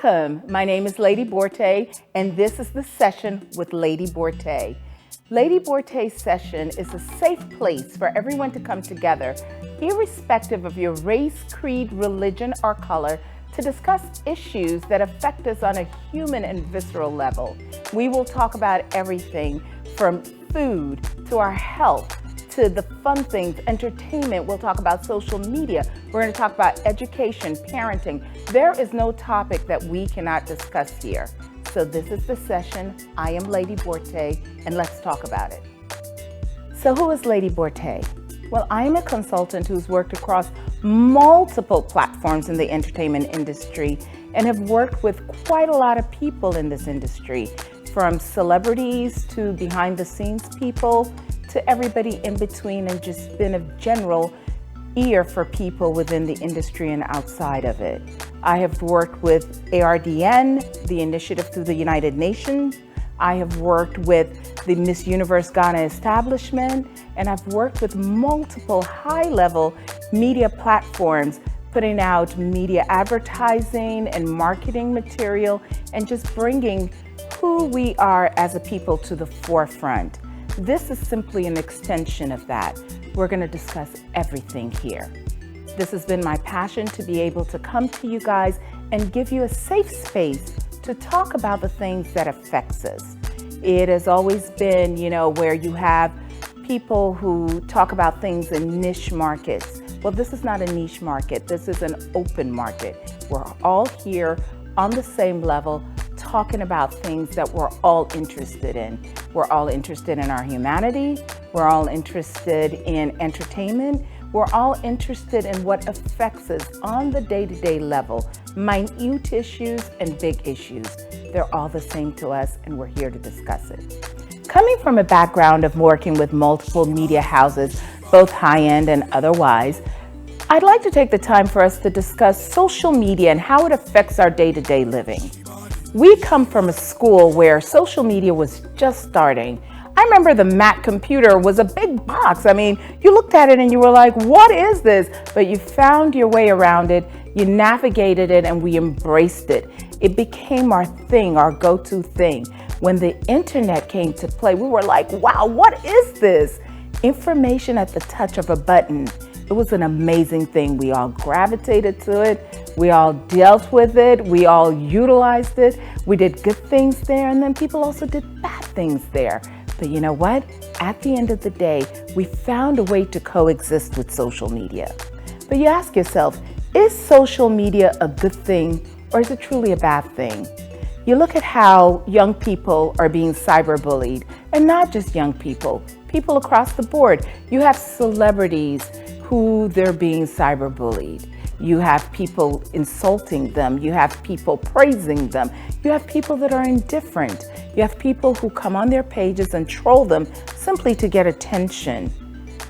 Welcome. My name is Lady Bortey, and this is the session with Lady Bortey. Lady Bortey's session is a safe place for everyone to come together, irrespective of your race, creed, religion, or color, to discuss issues that affect us on a human and visceral level. We will talk about everything from food to our health, to the fun things, entertainment. We'll talk about social media. We're going to talk about education, parenting. There is no topic that we cannot discuss here. So this is the session. I am Lady Bortey, and let's talk about it. So who is Lady Bortey? Well, I am a consultant who's worked across multiple platforms in the entertainment industry and have worked with quite a lot of people in this industry, from celebrities to behind the scenes people, to everybody in between, and just been a general ear for people within the industry and outside of it. I have worked with ARDN, the initiative through the United Nations. I have worked with the Miss Universe Ghana establishment, and I've worked with multiple high-level media platforms, putting out media advertising and marketing material, and just bringing who we are as a people to the forefront. This is simply an extension of that. We're going to discuss everything here. This has been my passion, to be able to come to you guys and give you a safe space to talk about the things that affects us. It has always been, where you have people who talk about things in niche markets. Well, this is not a niche market. This is an open market. We're all here on the same level, talking about things that we're all interested in. We're all interested in our humanity. We're all interested in entertainment. We're all interested in what affects us on the day-to-day level, minute issues and big issues. They're all the same to us, and we're here to discuss it. Coming from a background of working with multiple media houses, both high-end and otherwise, I'd like to take the time for us to discuss social media and how it affects our day-to-day living. We come from a school where social media was just starting. I remember the Mac computer was a big box. I mean, you looked at it and you were like, what is this? But you found your way around it, you navigated it, and we embraced it. It became our thing, our go-to thing. When the internet came to play, we were like, wow, what is this? Information at the touch of a button. It was an amazing thing. We all gravitated to it. We all dealt with it. We all utilized it. We did good things there, and then people also did bad things there. But you know what? At the end of the day, we found a way to coexist with social media. But you ask yourself, is social media a good thing, or is it truly a bad thing? You look at how young people are being cyberbullied, and not just young people, people across the board. You have celebrities who they're being cyberbullied. You have people insulting them. You have people praising them. You have people that are indifferent. You have people who come on their pages and troll them simply to get attention.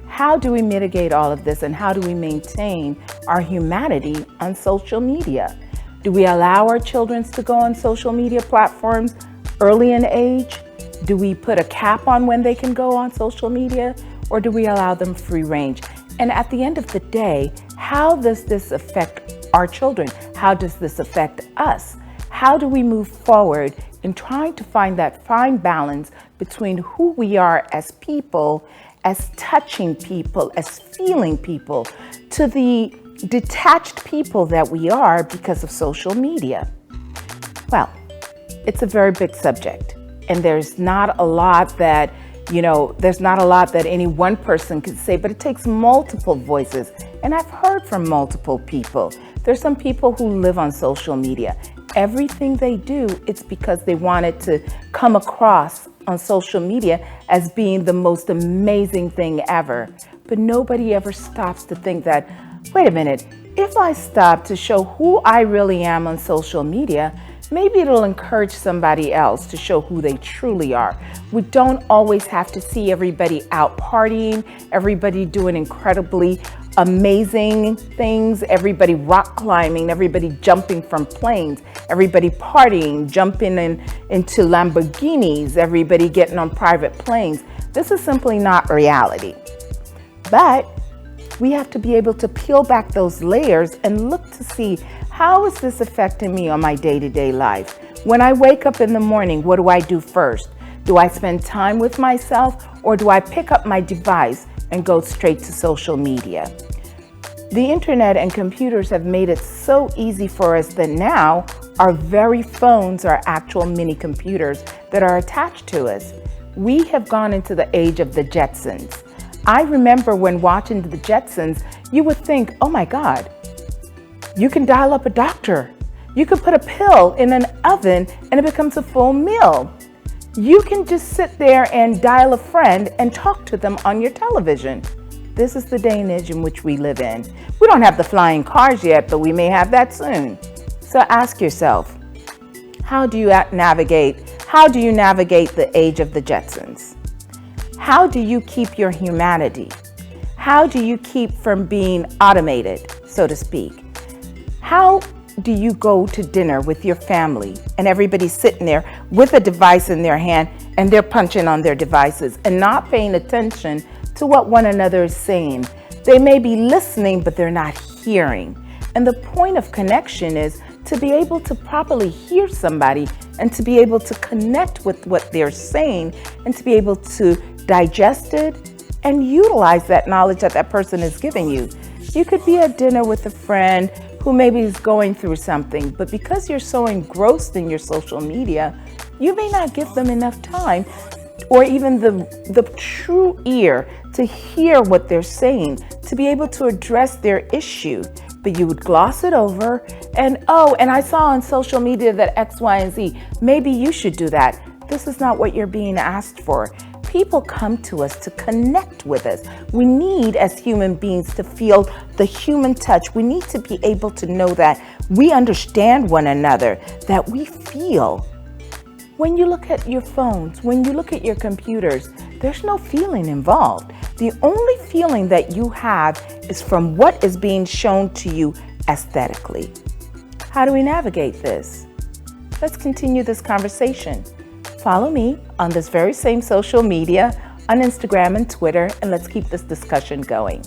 How do we mitigate all of this, and how do we maintain our humanity on social media? Do we allow our children to go on social media platforms early in age? Do we put a cap on when they can go on social media, or do we allow them free range? And at the end of the day, how does this affect our children? How does this affect us? How do we move forward in trying to find that fine balance between who we are as people, as touching people, as feeling people, to the detached people that we are because of social media? Well, it's a very big subject, and there's not a lot that any one person can say, but it takes multiple voices. And I've heard from multiple people. There's some people who live on social media. Everything they do, it's because they wanted to come across on social media as being the most amazing thing ever. But nobody ever stops to think that, wait a minute, if I stop to show who I really am on social media, maybe it'll encourage somebody else to show who they truly are. We don't always have to see everybody out partying, everybody doing incredibly amazing things, everybody rock climbing, everybody jumping from planes, everybody partying, jumping into Lamborghinis, everybody getting on private planes. This is simply not reality. But We have to be able to peel back those layers and look to see, how is this affecting me on my day-to-day life? When I wake up in the morning, what do I do first? Do I spend time with myself, or do I pick up my device and go straight to social media? The internet and computers have made it so easy for us that now our very phones are actual mini computers that are attached to us. We have gone into the age of the Jetsons. I remember when watching the Jetsons, you would think, oh my God, you can dial up a doctor. You can put a pill in an oven and it becomes a full meal. You can just sit there and dial a friend and talk to them on your television. This is the day and age in which we live in. We don't have the flying cars yet, but we may have that soon. So ask yourself, how do you navigate the age of the Jetsons? How do you keep your humanity? How do you keep from being automated, so to speak? How do you go to dinner with your family and everybody's sitting there with a device in their hand and they're punching on their devices and not paying attention to what one another is saying? They may be listening, but they're not hearing. And the point of connection is to be able to properly hear somebody and to be able to connect with what they're saying and to be able to digest it and utilize that knowledge that that person is giving you. You could be at dinner with a friend who maybe is going through something, but because you're so engrossed in your social media, you may not give them enough time or even the true ear to hear what they're saying, to be able to address their issue. But you would gloss it over and, oh, and I saw on social media that X, Y, and Z, maybe you should do that. This is not what you're being asked for. People come to us to connect with us. We need, as human beings, to feel the human touch. We need to be able to know that we understand one another, that we feel. When you look at your phones, when you look at your computers, there's no feeling involved. The only feeling that you have is from what is being shown to you aesthetically. How do we navigate this? Let's continue this conversation. Follow me on this very same social media, on Instagram and Twitter, and let's keep this discussion going.